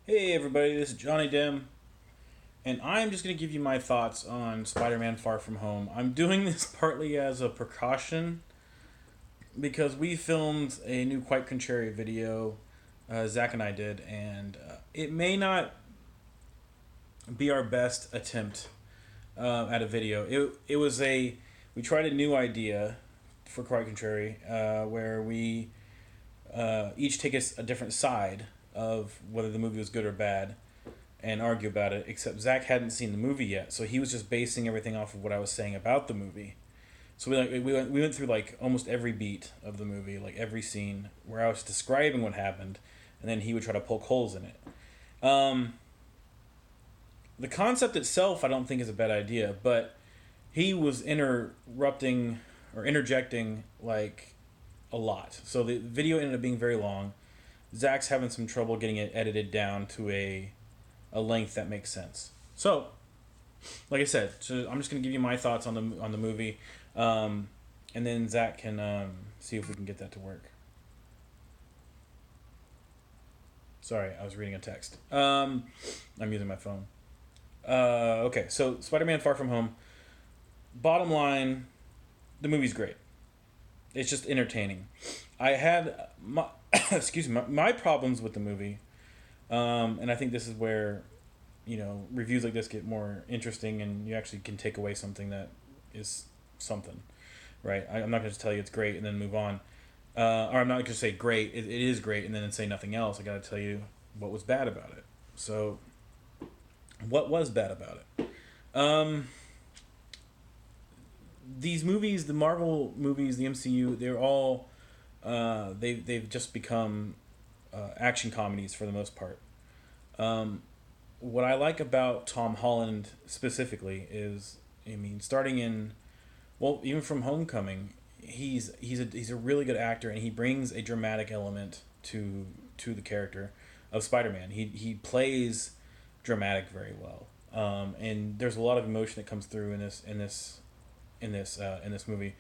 Hey everybody, this is Johnny Dim, and I'm just going to give you my thoughts on Spider Man Far From Home. I'm doing this partly as a precaution because we filmed a new Quite Contrary video, Zach and I did, and it may not be our best attempt at a video. We tried a new idea for Quite Contrary where we each take a different side of whether the movie was good or bad and argue about it, except Zach hadn't seen the movie yet, so he was just basing everything off of what I was saying about the movie. So we went through like almost every beat of the movie, like every scene where I was describing what happened, and then he would try to poke holes in it. Um, the concept itself, I don't think is a bad idea, but he was interrupting or interjecting like a lot. So the video ended up being very long. Zach's having some trouble getting it edited down to a length that makes sense. So, like I said, so I'm just gonna give you my thoughts on the movie, and then Zach can see if we can get that to work. Sorry, I was reading a text. I'm using my phone. Okay, so Spider-Man: Far From Home. Bottom line, the movie's great. It's just entertaining. I had my excuse me my problems with the movie, and I think this is where reviews like this get more interesting, and you actually can take away something that is something, right? I'm not going to tell you it's great and then move on, or I'm not going to say great. It is great and then say nothing else. I got to tell you what was bad about it. So, what was bad about it? Um, these movies, the Marvel movies, the MCU, they're all they've just become action comedies for the most part. Um, what I like about Tom Holland specifically is, I mean, starting in, well, even from Homecoming, he's a really good actor, and he brings a dramatic element to the character of Spider Man. He plays dramatic very well, and there's a lot of emotion that comes through in this movie.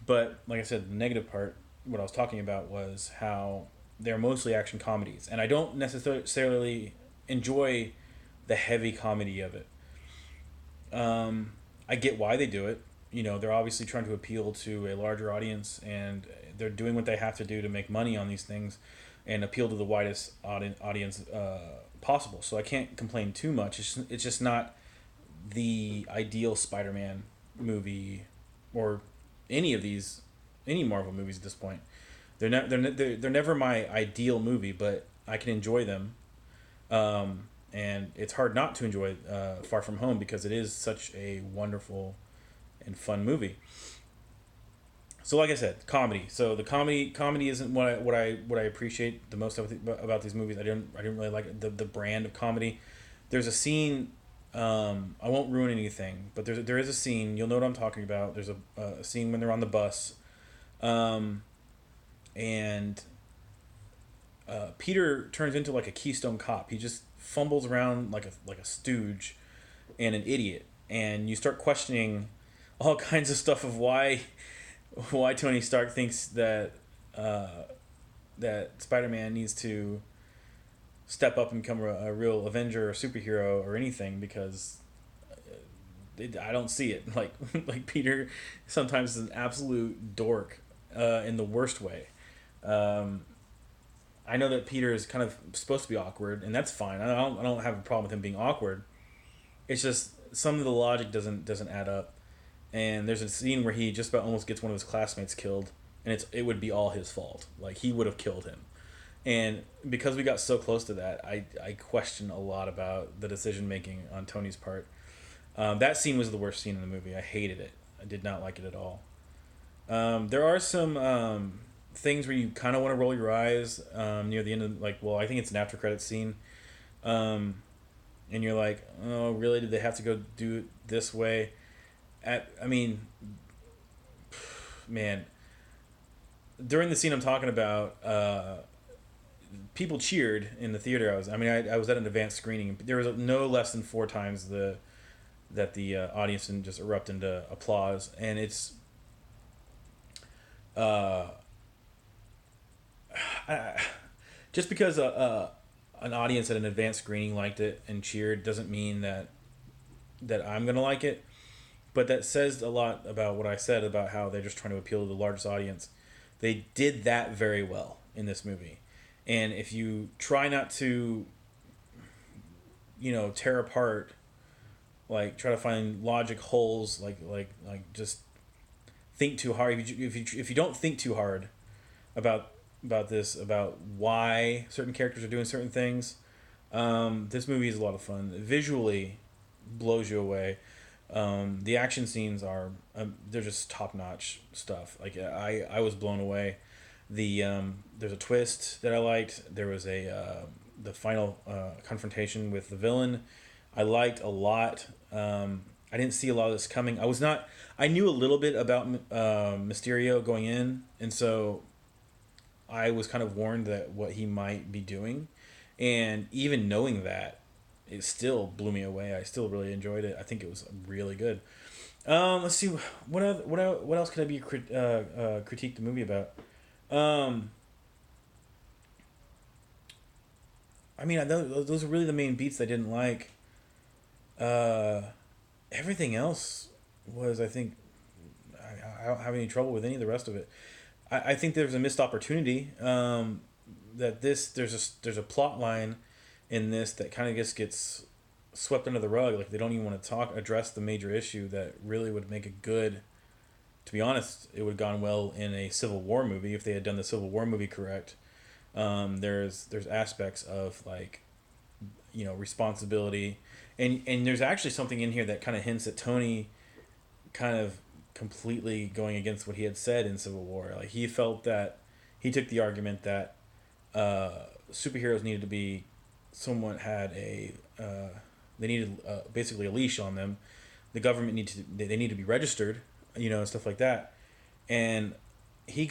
But like I said, the negative part, what I was talking about was how they're mostly action comedies, and I don't necessarily enjoy the heavy comedy of it. I get why they do it. They're obviously trying to appeal to a larger audience, and they're doing what they have to do to make money on these things and appeal to the widest audience possible. So I can't complain too much. It's just not the ideal Spider-Man movie or any of these any Marvel movies at this point. They're never my ideal movie, but I can enjoy them. And it's hard not to enjoy Far From Home because it is such a wonderful and fun movie. So, like I said, comedy. So the comedy isn't what I appreciate the most about these movies. I didn't really like the brand of comedy. There's a scene. I won't ruin anything, but there is a scene. You'll know what I'm talking about. There's a scene when they're on the bus, um, and Peter turns into like a Keystone Cop. He just fumbles around like a stooge and an idiot, and you start questioning all kinds of stuff of why Tony Stark thinks that Spider Man needs to step up and become a real Avenger or superhero or anything because I don't see it. Like Peter sometimes is an absolute dork in the worst way. Um, I know that Peter is kind of supposed to be awkward, and that's fine. I don't have a problem with him being awkward. It's just some of the logic doesn't add up. And there's a scene where he just about almost gets one of his classmates killed, and it would be all his fault. Like he would have killed him. And because we got so close to that, I question a lot about the decision making on Tony's part. That scene was the worst scene in the movie. I hated it. I did not like it at all. There are some things where you kind of want to roll your eyes near the end of I think it's an after credit scene, and you're like, oh really? Did they have to go do it this way? I mean, man, during the scene I'm talking about, people cheered in the theater. I was at an advanced screening. There was no less than four times the audience didn't just erupt into applause, and it's uh, I, just because an audience at an advanced screening liked it and cheered doesn't mean that I'm gonna like it. But that says a lot about what I said about how they're just trying to appeal to the largest audience. They did that very well in this movie. And if you try not to, tear apart, like try to find logic holes, like just think too hard. If you don't think too hard about this, about why certain characters are doing certain things, this movie is a lot of fun. Visually, blows you away. The action scenes are they're just top notch stuff. Like I was blown away. There's a twist that I liked. There was the final confrontation with the villain. I liked a lot. I didn't see a lot of this coming. I knew a little bit about Mysterio going in, and so I was kind of warned that what he might be doing, and even knowing that, it still blew me away. I still really enjoyed it. I think it was really good. Let's see what else could I be critique the movie about. Um, I mean, those are really the main beats I didn't like. Uh, Everything else was, I think, I don't have any trouble with any of the rest of it. I think there's a missed opportunity. That there's a plot line in this that kind of just gets swept under the rug. Like they don't even want to address the major issue that really would make it good. To be honest, it would have gone well in a Civil War movie if they had done the Civil War movie correct. There's aspects of like responsibility, and there's actually something in here that kind of hints at Tony kind of completely going against what he had said in Civil War. Like he felt that he took the argument that superheroes needed to be someone had a they needed basically a leash on them. The government they need to be registered, and stuff like that. And he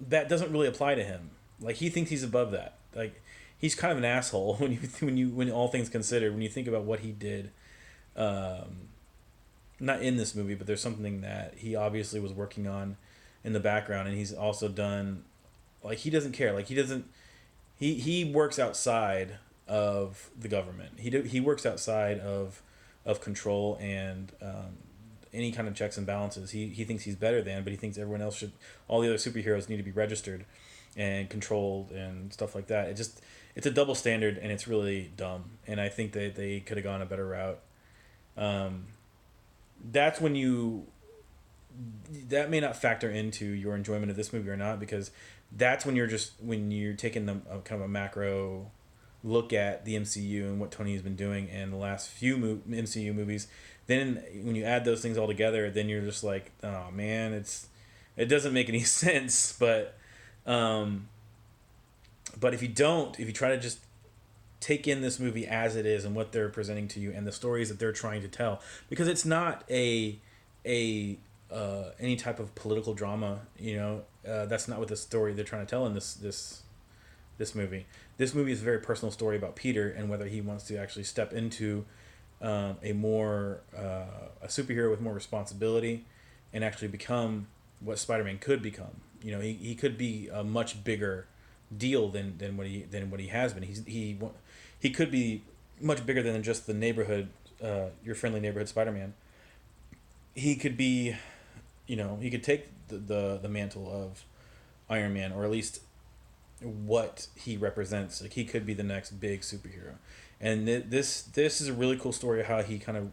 that doesn't really apply to him. Like he thinks he's above that. Like he's kind of an asshole when all things considered, when you think about what he did. Not in this movie, but there's something that he obviously was working on in the background, and he's also done. Like he doesn't care. Like he works outside of the government. He works outside of control and any kind of checks and balances. He thinks he's better than, but he thinks everyone else should. All the other superheroes need to be registered and controlled and stuff like that. It's a double standard, and it's really dumb. And I think that they could have gone a better route. That's when that may not factor into your enjoyment of this movie or not, because that's when you're taking kind of a macro look at the MCU and what Tony has been doing in the last few MCU movies. Then when you add those things all together, then you're just like, oh man, it doesn't make any sense. But if you try to just take in this movie as it is and what they're presenting to you and the stories that they're trying to tell, because it's not any type of political drama. That's not what the story they're trying to tell in this movie. This movie is a very personal story about Peter and whether he wants to actually step into a superhero with more responsibility and actually become what Spider-Man could become. He could be a much bigger deal than what he has been. He could be much bigger than just the neighborhood, your friendly neighborhood Spider-Man. He could be, he could take the mantle of Iron Man, or at least what he represents. Like he could be the next big superhero, and this is a really cool story of how he kind of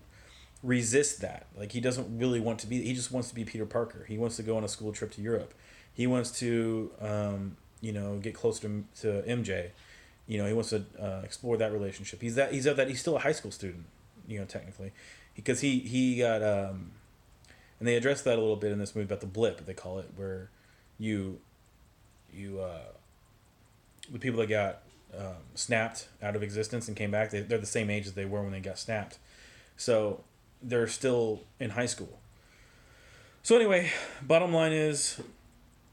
resists that. Like he doesn't really want to be. He just wants to be Peter Parker. He wants to go on a school trip to Europe. He wants to get closer to MJ. He wants to explore that relationship. He's still a high school student, technically, because he got and they addressed that a little bit in this movie about the blip, they call it, where you the people that got snapped out of existence and came back, they're the same age as they were when they got snapped, so they're still in high school. So anyway, bottom line is,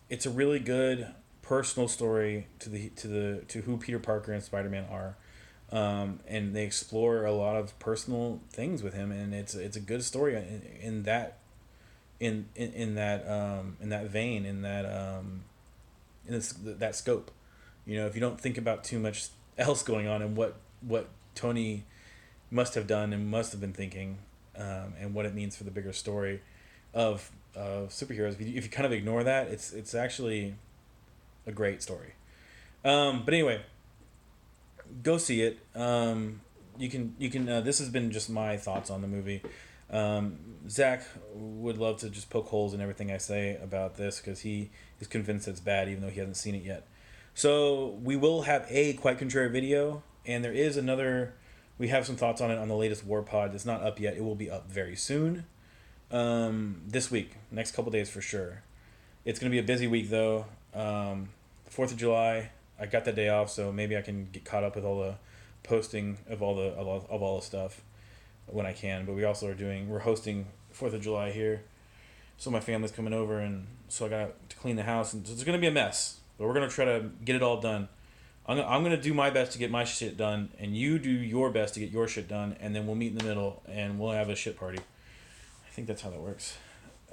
it's a really good personal story to who Peter Parker and Spider-Man are, and they explore a lot of personal things with him, and it's a good story in that vein, in that scope. if you don't think about too much else going on and what Tony must have done and must have been thinking, and what it means for the bigger story of superheroes. If you kind of ignore that, it's actually a great story. But anyway, go see it. You can. This has been just my thoughts on the movie. Zach would love to just poke holes in everything I say about this because he is convinced it's bad, even though he hasn't seen it yet. So we will have a Quite Contrary video, and there is another. We have some thoughts on it on the latest War Pod. It's not up yet. It will be up very soon. This week, next couple days for sure. It's gonna be a busy week though. 4th of July. I got that day off, so maybe I can get caught up with all the posting of all the stuff when I can. But we're hosting 4th of July here, so my family's coming over, and so I got to clean the house, and it's gonna be a mess. But we're gonna try to get it all done. I'm gonna do my best to get my shit done, and you do your best to get your shit done, and then we'll meet in the middle, and we'll have a shit party. I think that's how that works.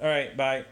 All right, bye.